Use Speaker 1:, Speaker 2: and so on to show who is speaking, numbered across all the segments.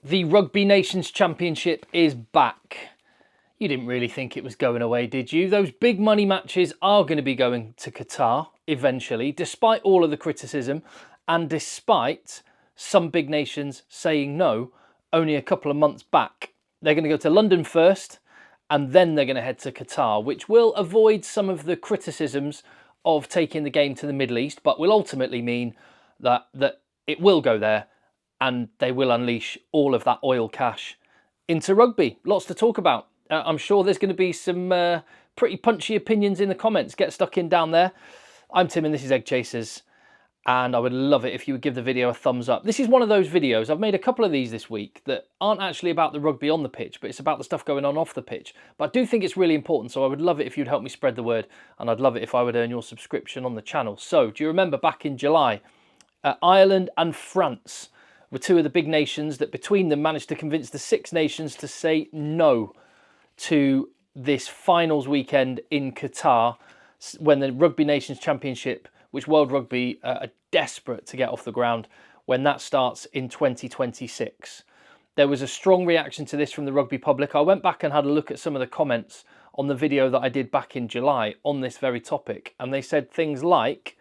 Speaker 1: The Rugby Nations Championship is back. You didn't really think it was going away, did you? Those big money matches are going to be going to Qatar eventually, despite all of the criticism and despite some big nations saying no only a couple of months back. They're going to go to London first and then they're going to head to Qatar, which will avoid some of the criticisms of taking the game to the Middle East, but will ultimately mean that it will go there and they will unleash all of that oil cash into rugby. Lots to talk about. I'm sure there's going to be some pretty punchy opinions in the comments. Get stuck in down there. I'm Tim and this is Egg Chasers, and I would love it if you would give the video a thumbs up. This is one of those videos, I've made a couple of these this week that aren't actually about the rugby on the pitch, but it's about the stuff going on off the pitch. But I do think it's really important, so I would love it if you'd help me spread the word, and I'd love it if I would earn your subscription on the channel. So, do you remember back in July, Ireland and France were two of the big nations that between them managed to convince the Six Nations to say no to this finals weekend in Qatar when the Rugby Nations Championship, which World Rugby are desperate to get off the ground, when that starts in 2026. There was a strong reaction to this from the rugby public. I went back and had a look at some of the comments on the video that I did back in July on this very topic, and they said things like,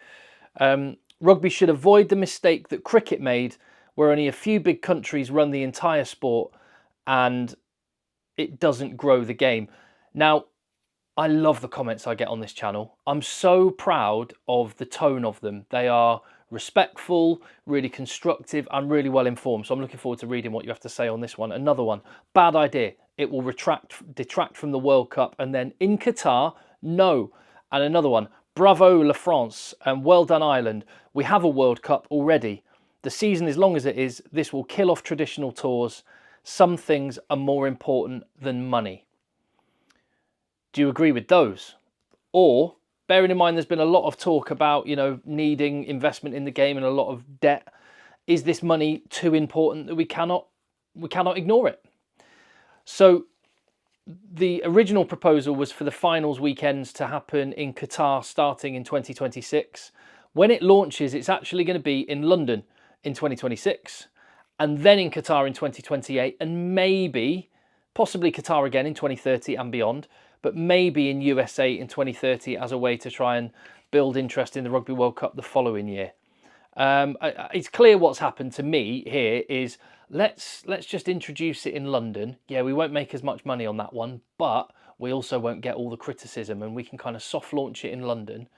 Speaker 1: rugby should avoid the mistake that cricket made, where only a few big countries run the entire sport and it doesn't grow the game. Now, I love the comments I get on this channel. I'm so proud of the tone of them. They are respectful, really constructive, and really well informed. So I'm looking forward to reading what you have to say on this one. Another one, bad idea. It will detract from the World Cup. And then in Qatar, no. And another one, bravo La France, and well done Ireland. We have a World Cup already. The season, as long as it is, this will kill off traditional tours. Some things are more important than money. Do you agree with those? Or, bearing in mind there's been a lot of talk about, needing investment in the game and a lot of debt, is this money too important that we cannot ignore it? So, the original proposal was for the finals weekends to happen in Qatar starting in 2026. When it launches, it's actually going to be in London in 2026, and then in Qatar in 2028, and maybe, possibly Qatar again in 2030 and beyond, but maybe in USA in 2030 as a way to try and build interest in the Rugby World Cup the following year. It's clear what's happened to me here is let's just introduce it in London. Yeah, we won't make as much money on that one, but we also won't get all the criticism, and we can kind of soft launch it in London.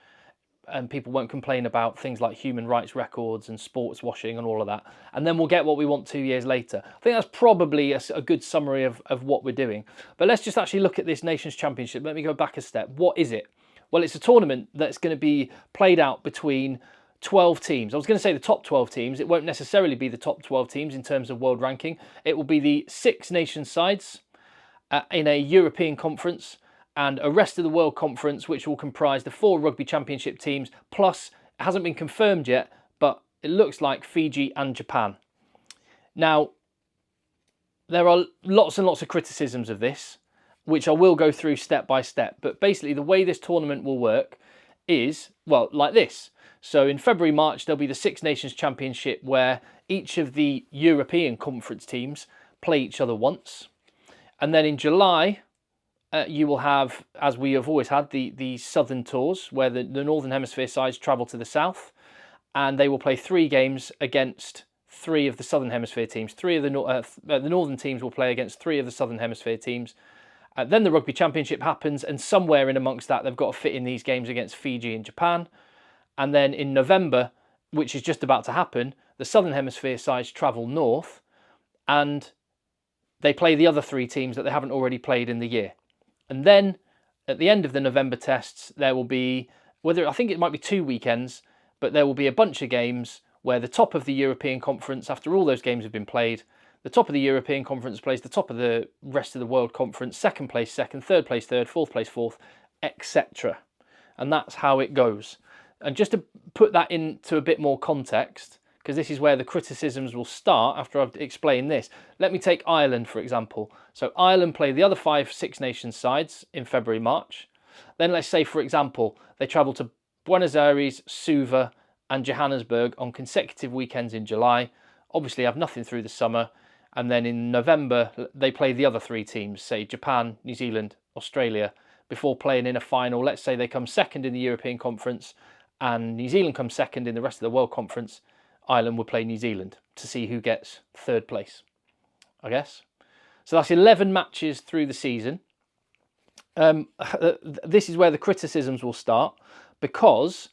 Speaker 1: And people won't complain about things like human rights records and sports washing and all of that. And then we'll get what we want 2 years later. I think that's probably a good summary of what we're doing. But let's just actually look at this Nations Championship. Let me go back a step. What is it? Well, it's a tournament that's going to be played out between 12 teams. I was going to say the top 12 teams. It won't necessarily be the top 12 teams in terms of world ranking. It will be the Six Nations sides in a European conference, and a rest of the world conference, which will comprise the 4 rugby championship teams, plus, it hasn't been confirmed yet, but it looks like Fiji and Japan. Now, there are lots and lots of criticisms of this, which I will go through step by step, but basically the way this tournament will work is, well, like this. So in February, March, there'll be the Six Nations Championship where each of the European conference teams play each other once. And then in July, you will have, as we have always had, the Southern Tours, where the Northern Hemisphere sides travel to the South, and they will play 3 games against 3 of the Southern Hemisphere teams. The Northern teams will play against 3 of the Southern Hemisphere teams. Then the Rugby Championship happens, and somewhere in amongst that, they've got to fit in these games against Fiji and Japan. And then in November, which is just about to happen, the Southern Hemisphere sides travel north, and they play the other 3 teams that they haven't already played in the year. And then, at the end of the November tests, there will be, I think it might be 2 weekends, but there will be a bunch of games where the top of the European Conference, after all those games have been played, the top of the European Conference plays the top of the rest of the World Conference, second place second, third place third, fourth place fourth, etc. And that's how it goes. And just to put that into a bit more context, because this is where the criticisms will start after I've explained this. Let me take Ireland, for example. So Ireland play the other 5 Six Nations sides in February, March. Then let's say, for example, they travel to Buenos Aires, Suva and Johannesburg on consecutive weekends in July. Obviously have nothing through the summer. And then in November, they play the other 3 teams, say Japan, New Zealand, Australia, before playing in a final. Let's say they come second in the European Conference and New Zealand comes second in the rest of the World Conference. Ireland would play New Zealand to see who gets 3rd place, I guess. So that's 11 matches through the season. This is where the criticisms will start, because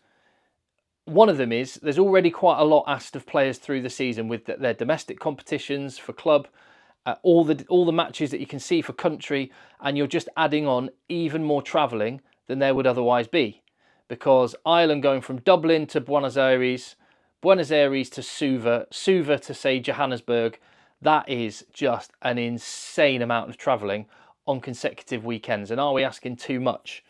Speaker 1: one of them is there's already quite a lot asked of players through the season with their domestic competitions for club, all the matches that you can see for country, and you're just adding on even more travelling than there would otherwise be, because Ireland going from Dublin to Buenos Aires to Suva to say Johannesburg, that is just an insane amount of travelling on consecutive weekends. And are we asking too much?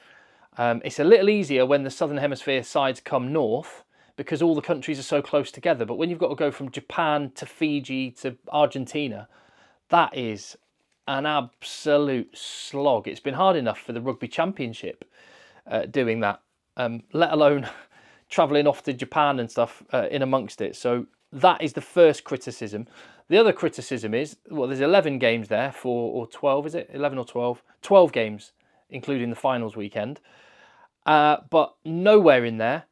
Speaker 1: It's a little easier when the Southern Hemisphere sides come north, because all the countries are so close together. But when you've got to go from Japan to Fiji to Argentina, that is an absolute slog. It's been hard enough for the Rugby Championship doing that, let alone travelling off to Japan and stuff in amongst it. So that is the first criticism. The other criticism is, well, there's 11 games there, or 12, is it? 11 or 12? 12 games, including the finals weekend. But nowhere in there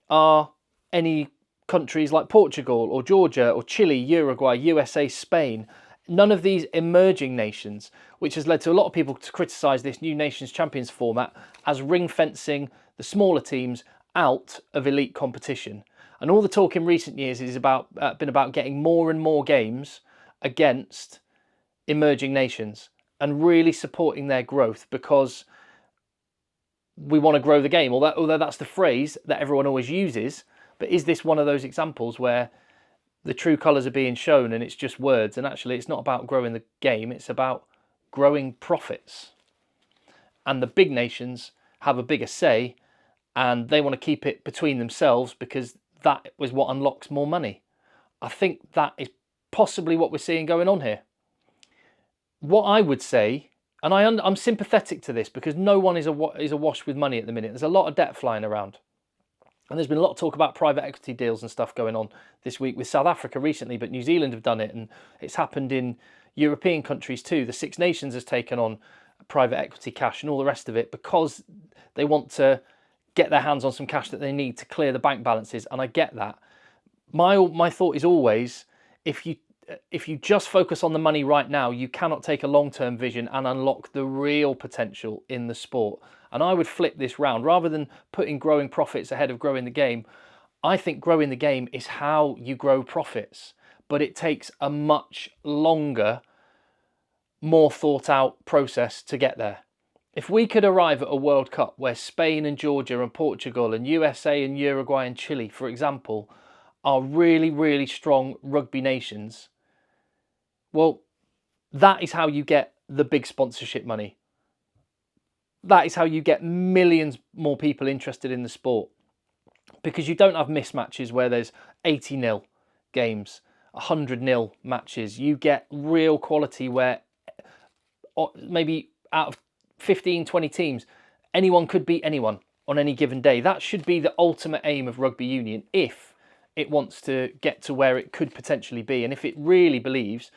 Speaker 1: are any countries like Portugal or Georgia or Chile, Uruguay, USA, Spain. None of these emerging nations, which has led to a lot of people to criticise this new Nations Champions format as ring-fencing the smaller teams out of elite competition. And all the talk in recent years is been about getting more and more games against emerging nations and really supporting their growth, because we want to grow the game. Although that's the phrase that everyone always uses, but is this one of those examples where the true colours are being shown and it's just words, and actually it's not about growing the game, it's about growing profits? And the big nations have a bigger say, and they want to keep it between themselves because that is what unlocks more money. I think that is possibly what we're seeing going on here. What I would say, and I'm sympathetic to this, because no one is awash with money at the minute. There's a lot of debt flying around. And there's been a lot of talk about private equity deals and stuff going on this week with South Africa recently, but New Zealand have done it, and it's happened in European countries too. The Six Nations has taken on private equity cash and all the rest of it, because they want to get their hands on some cash that they need to clear the bank balances, and I get that. My thought is always, if you just focus on the money right now, you cannot take a long-term vision and unlock the real potential in the sport. And I would flip this round. Rather than putting growing profits ahead of growing the game, I think growing the game is how you grow profits. But it takes a much longer, more thought out process to get there. If we could arrive at a World Cup where Spain and Georgia and Portugal and USA and Uruguay and Chile, for example, are really, really strong rugby nations, well, that is how you get the big sponsorship money. That is how you get millions more people interested in the sport, because you don't have mismatches where there's 80-0 games, 100-0 matches. You get real quality where maybe out of 15, 20 teams, anyone could beat anyone on any given day. That should be the ultimate aim of rugby union if it wants to get to where it could potentially be, and if it really believes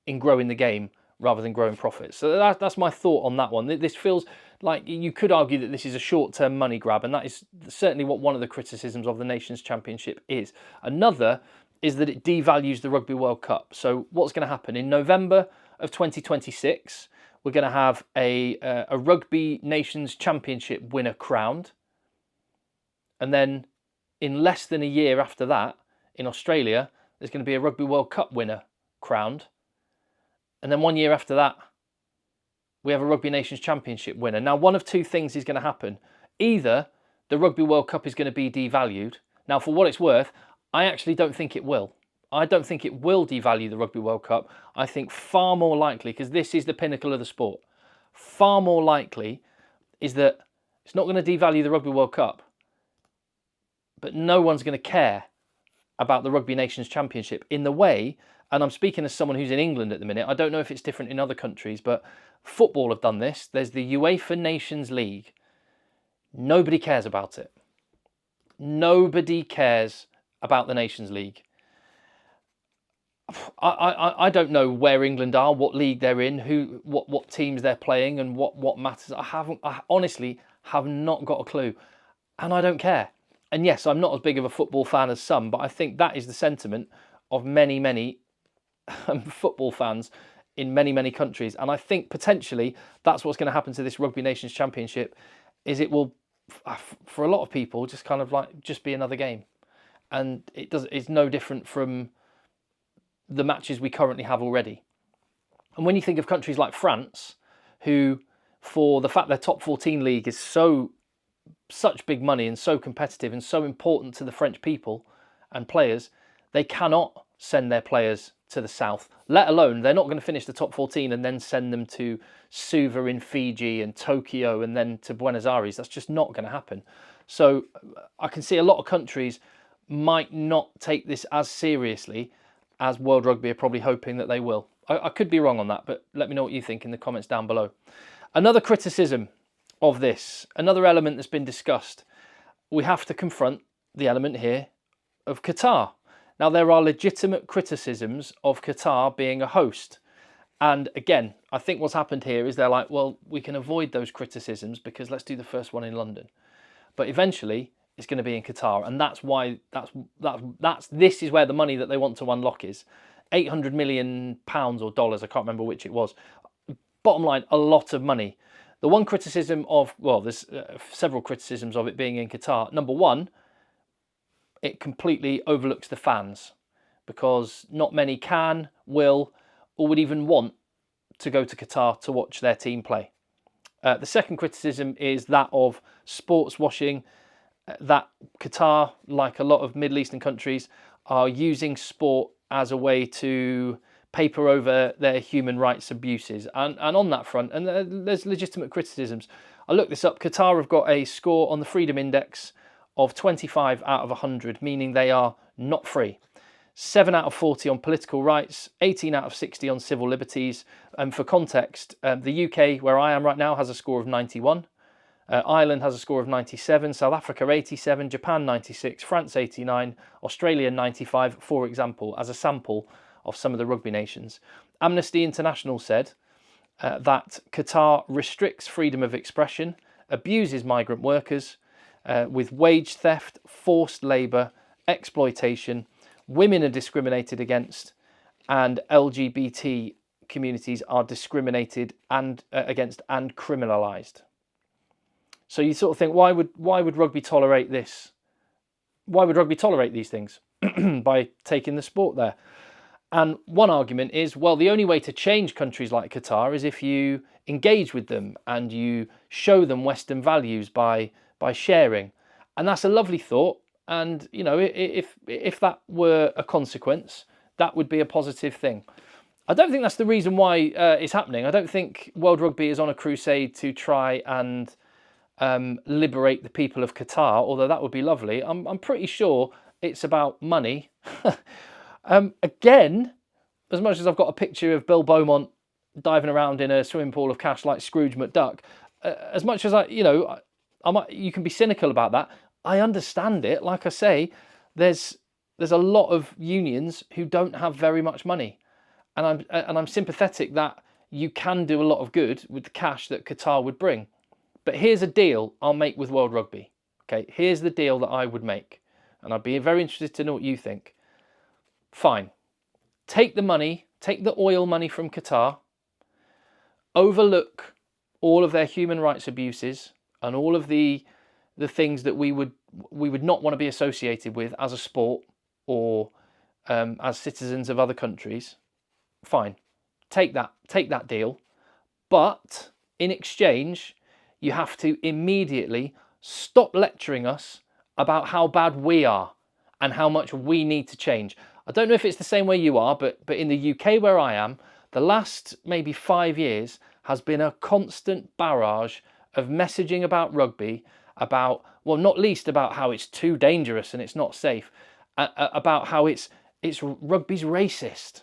Speaker 1: in growing the game rather than growing profits. So that's my thought on that one. This feels like you could argue that this is a short-term money grab, and that is certainly what one of the criticisms of the Nations Championship is. Another is that it devalues the Rugby World Cup. So what's going to happen? In November of 2026, we're going to have a Rugby Nations Championship winner crowned. And then in less than a year after that, in Australia, there's going to be a Rugby World Cup winner crowned. And then 1 year after that, we have a Rugby Nations Championship winner. Now, one of two things is going to happen. Either the Rugby World Cup is going to be devalued. Now, for what it's worth, I actually don't think it will. I don't think it will devalue the Rugby World Cup. I think far more likely, because this is the pinnacle of the sport, far more likely is that it's not going to devalue the Rugby World Cup, but no one's going to care about the Rugby Nations Championship in the way, and I'm speaking as someone who's in England at the minute, I don't know if it's different in other countries, but football have done this. There's the UEFA Nations League. Nobody cares about it. Nobody cares about the Nations League. I don't know where England are, what league they're in, what teams they're playing, and what matters. I honestly have not got a clue, and I don't care. And yes, I'm not as big of a football fan as some, but I think that is the sentiment of many football fans in many countries. And I think potentially that's what's going to happen to this Rugby Nations Championship, is it will, for a lot of people, just kind of like just be another game, and it's no different from the matches we currently have already. And when you think of countries like France, who, for the fact their top 14 league is such big money and so competitive and so important to the French people and players, they cannot send their players to the south, let alone they're not going to finish the top 14 and then send them to Suva in Fiji and Tokyo and then to Buenos Aires. That's just not going to happen. So I can see a lot of countries might not take this as seriously as World Rugby are probably hoping that they will. I could be wrong on that, but let me know what you think in the comments down below. Another criticism of this, another element that's been discussed, we have to confront the element here of Qatar. Now, there are legitimate criticisms of Qatar being a host. And again, I think what's happened here is they're like, well, we can avoid those criticisms because let's do the first one in London. But eventually, it's going to be in Qatar, and that's why this is where the money that they want to unlock is. £800 million or dollars, I can't remember which it was. Bottom line, a lot of money. The one criticism of, well, there's several criticisms of it being in Qatar. Number one, it completely overlooks the fans, because not many can, will, or would even want to go to Qatar to watch their team play. The second criticism is that of sports washing, that Qatar, like a lot of Middle Eastern countries, are using sport as a way to paper over their human rights abuses. And on that front, and there's legitimate criticisms. I looked this up. Qatar have got a score on the Freedom Index of 25 out of 100, meaning they are not free. 7 out of 40 on political rights, 18 out of 60 on civil liberties. And for context, the UK, where I am right now, has a score of 91. Ireland has a score of 97, South Africa 87, Japan 96, France 89, Australia 95, for example, as a sample of some of the rugby nations. Amnesty International said that Qatar restricts freedom of expression, abuses migrant workers with wage theft, forced labour, exploitation, women are discriminated against, and LGBT communities are discriminated against and criminalised. So you sort of think, why would rugby tolerate this? Why would rugby tolerate these things? By taking the sport there. And one argument is, well, the only way to change countries like Qatar is if you engage with them and you show them Western values by sharing. And that's a lovely thought. And, you know, if that were a consequence, that would be a positive thing. I don't think that's the reason why it's happening. I don't think World Rugby is on a crusade to try and liberate the people of Qatar, although that would be lovely. I'm pretty sure it's about money. Again, as much as I've got a picture of Bill Beaumont diving around in a swimming pool of cash like Scrooge McDuck, as much as you can be cynical about that, I understand it. Like I say, there's a lot of unions who don't have very much money, and I'm sympathetic that you can do a lot of good with the cash that Qatar would bring. But here's a deal I'll make with World Rugby. Okay, here's the deal that I would make, and I'd be very interested to know what you think. Fine, take the money, take the oil money from Qatar, overlook all of their human rights abuses and all of the things that we would not want to be associated with as a sport or as citizens of other countries. Fine, take that deal, but in exchange, you have to immediately stop lecturing us about how bad we are and how much we need to change. I don't know if it's the same way you are, but in the UK where I am, the last maybe 5 years has been a constant barrage of messaging about rugby, about, well, not least about how it's too dangerous and it's not safe, about how rugby's racist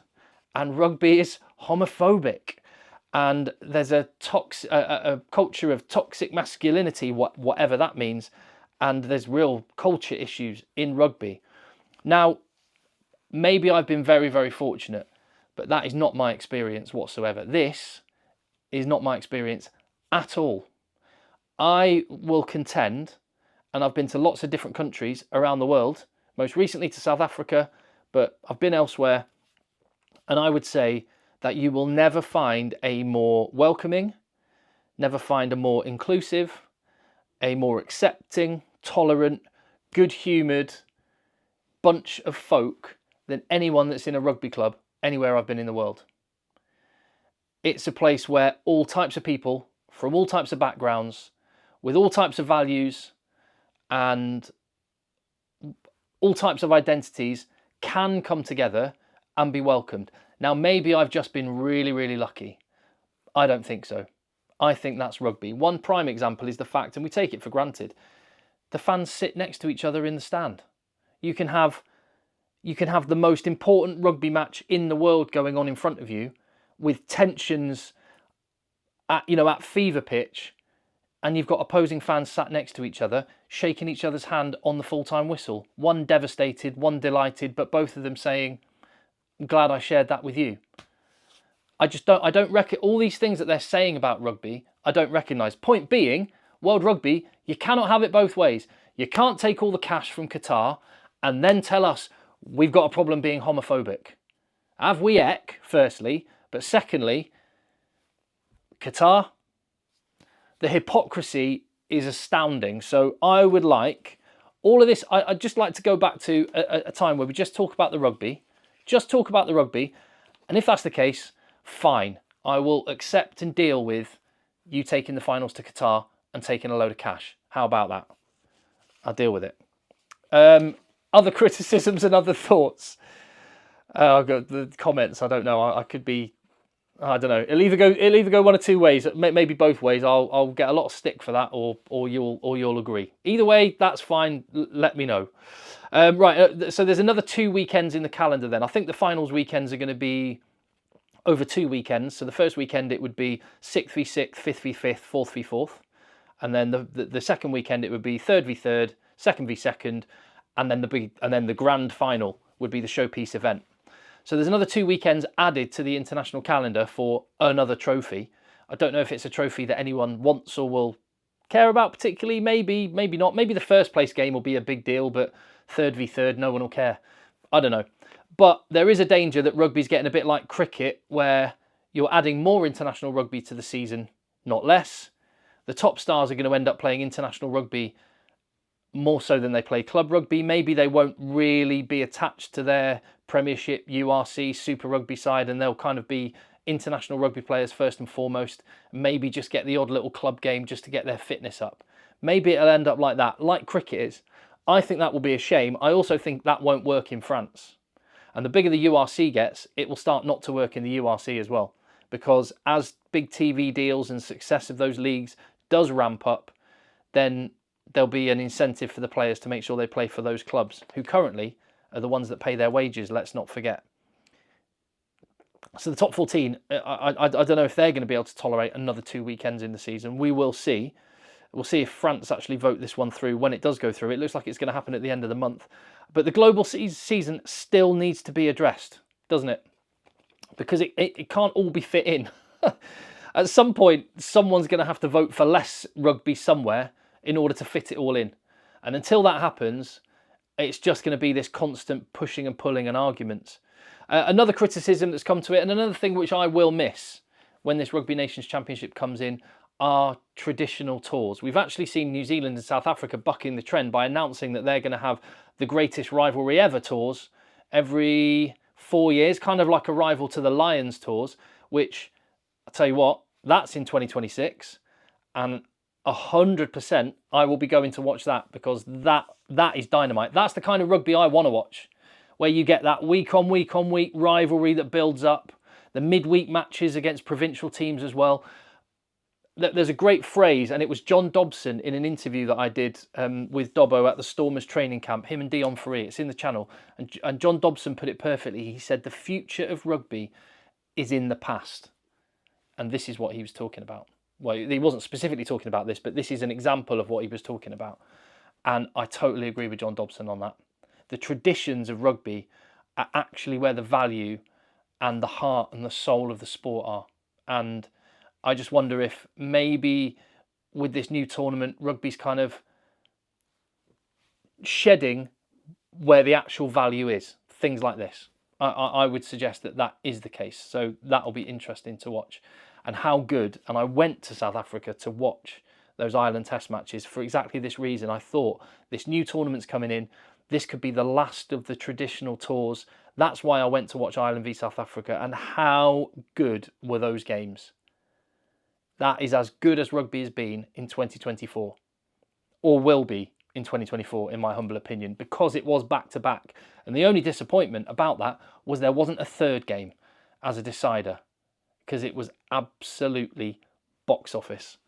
Speaker 1: and rugby is homophobic. And there's a culture of toxic masculinity, whatever that means, and there's real culture issues in rugby. Now, maybe I've been very, very fortunate, but that is not my experience whatsoever. This is not my experience at all. I will contend, and I've been to lots of different countries around the world, most recently to South Africa, but I've been elsewhere, and I would say that you will never find a more welcoming, never find a more inclusive, a more accepting, tolerant, good-humoured bunch of folk than anyone that's in a rugby club anywhere I've been in the world. It's a place where all types of people from all types of backgrounds, with all types of values and all types of identities can come together and be welcomed. Now, maybe I've just been really, really lucky. I don't think so. I think that's rugby. One prime example is the fact, and we take it for granted, the fans sit next to each other in the stand. You can have the most important rugby match in the world going on in front of you, with tensions at fever pitch, and you've got opposing fans sat next to each other, shaking each other's hand on the full-time whistle. One devastated, one delighted, but both of them saying, "I'm glad I shared that with you." I don't reckon all these things that they're saying about rugby, I don't recognise. Point being, World Rugby, you cannot have it both ways. You can't take all the cash from Qatar and then tell us we've got a problem being homophobic. Have we ek, firstly, but secondly, Qatar, the hypocrisy is astounding. So I would like all of this. I'd just like to go back to a time where we just talk about the rugby, and if that's the case, fine. I will accept and deal with you taking the finals to Qatar and taking a load of cash. How about that? I'll deal with it. Other criticisms and other thoughts. I've got the comments. I don't know. I could be. I don't know. It'll either go one or two ways. Maybe both ways. I'll get a lot of stick for that, or you'll agree. Either way, that's fine. Let me know. Right. So there's another 2 weekends in the calendar. Then I think the finals weekends are going to be over 2 weekends. So the first weekend it would be 6th v 6th, 5th v 5th, 4th v 4th, and then the second weekend it would be 3rd v 3rd, 2nd v 2nd, and then the grand final would be the showpiece event. So there's another 2 weekends added to the international calendar for another trophy. I don't know if it's a trophy that anyone wants or will care about particularly. Maybe not. Maybe the first place game will be a big deal, but 3rd v 3rd, no one will care. I don't know. But there is a danger that rugby's getting a bit like cricket, where you're adding more international rugby to the season, not less. The top stars are going to end up playing international rugby more so than they play club rugby. Maybe they won't really be attached to their Premiership, URC, Super Rugby side, and they'll kind of be international rugby players first and foremost. Maybe just get the odd little club game just to get their fitness up. Maybe it'll end up like that, like cricket is. I think that will be a shame. I also think that won't work in France. And the bigger the URC gets, it will start not to work in the URC as well. Because as big TV deals and success of those leagues does ramp up, then there'll be an incentive for the players to make sure they play for those clubs, who currently are the ones that pay their wages, let's not forget. So the top 14, I don't know if they're going to be able to tolerate another 2 weekends in the season. We will see. We'll see if France actually vote this one through when it does go through. It looks like it's going to happen at the end of the month. But the global season still needs to be addressed, doesn't it? Because it can't all be fit in. At some point, someone's going to have to vote for less rugby somewhere in order to fit it all in. And until that happens, it's just going to be this constant pushing and pulling and arguments. Another criticism that's come to it, and another thing which I will miss when this Rugby Nations Championship comes in, are traditional tours. We've actually seen New Zealand and South Africa bucking the trend by announcing that they're going to have the greatest rivalry ever tours every 4 years, kind of like a rival to the Lions tours, which, I'll tell you what, that's in 2026, and 100% I will be going to watch that, because that is dynamite. That's the kind of rugby I want to watch, where you get that week on week rivalry that builds up, the midweek matches against provincial teams as well. There's a great phrase, and it was John Dobson in an interview that I did with Dobbo at the Stormers training camp, him and Dion Ferree. It's in the channel. And John Dobson put it perfectly. He said, the future of rugby is in the past. And this is what he was talking about. Well, he wasn't specifically talking about this, but this is an example of what he was talking about. And I totally agree with John Dobson on that. The traditions of rugby are actually where the value and the heart and the soul of the sport are. And I just wonder if maybe with this new tournament, rugby's kind of shedding where the actual value is. Things like this. I would suggest that that is the case. So that'll be interesting to watch. And how good, and I went to South Africa to watch those Ireland Test matches for exactly this reason. I thought this new tournament's coming in. This could be the last of the traditional tours. That's why I went to watch Ireland v South Africa. And how good were those games? That is as good as rugby has been in 2024, or will be in 2024, in my humble opinion, because it was back-to-back. And the only disappointment about that was there wasn't a third game as a decider, because it was absolutely box office.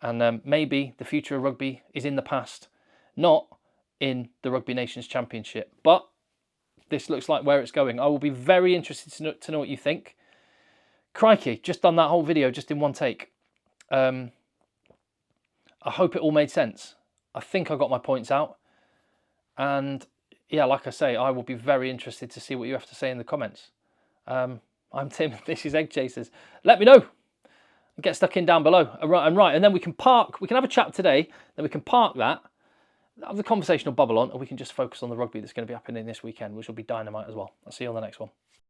Speaker 1: And maybe the future of rugby is in the past, not in the Rugby Nations Championship. But this looks like where it's going. I will be very interested to know what you think. Crikey, just done that whole video just in one take. I hope it all made sense. I think I got my points out. And yeah, like I say, I will be very interested to see what you have to say in the comments. I'm Tim, this is Egg Chasers. Let me know. Get stuck in down below. And then we can have a chat today, then we can park that, have the conversational bubble on, and we can just focus on the rugby that's going to be happening this weekend, which will be dynamite as well. I'll see you on the next one.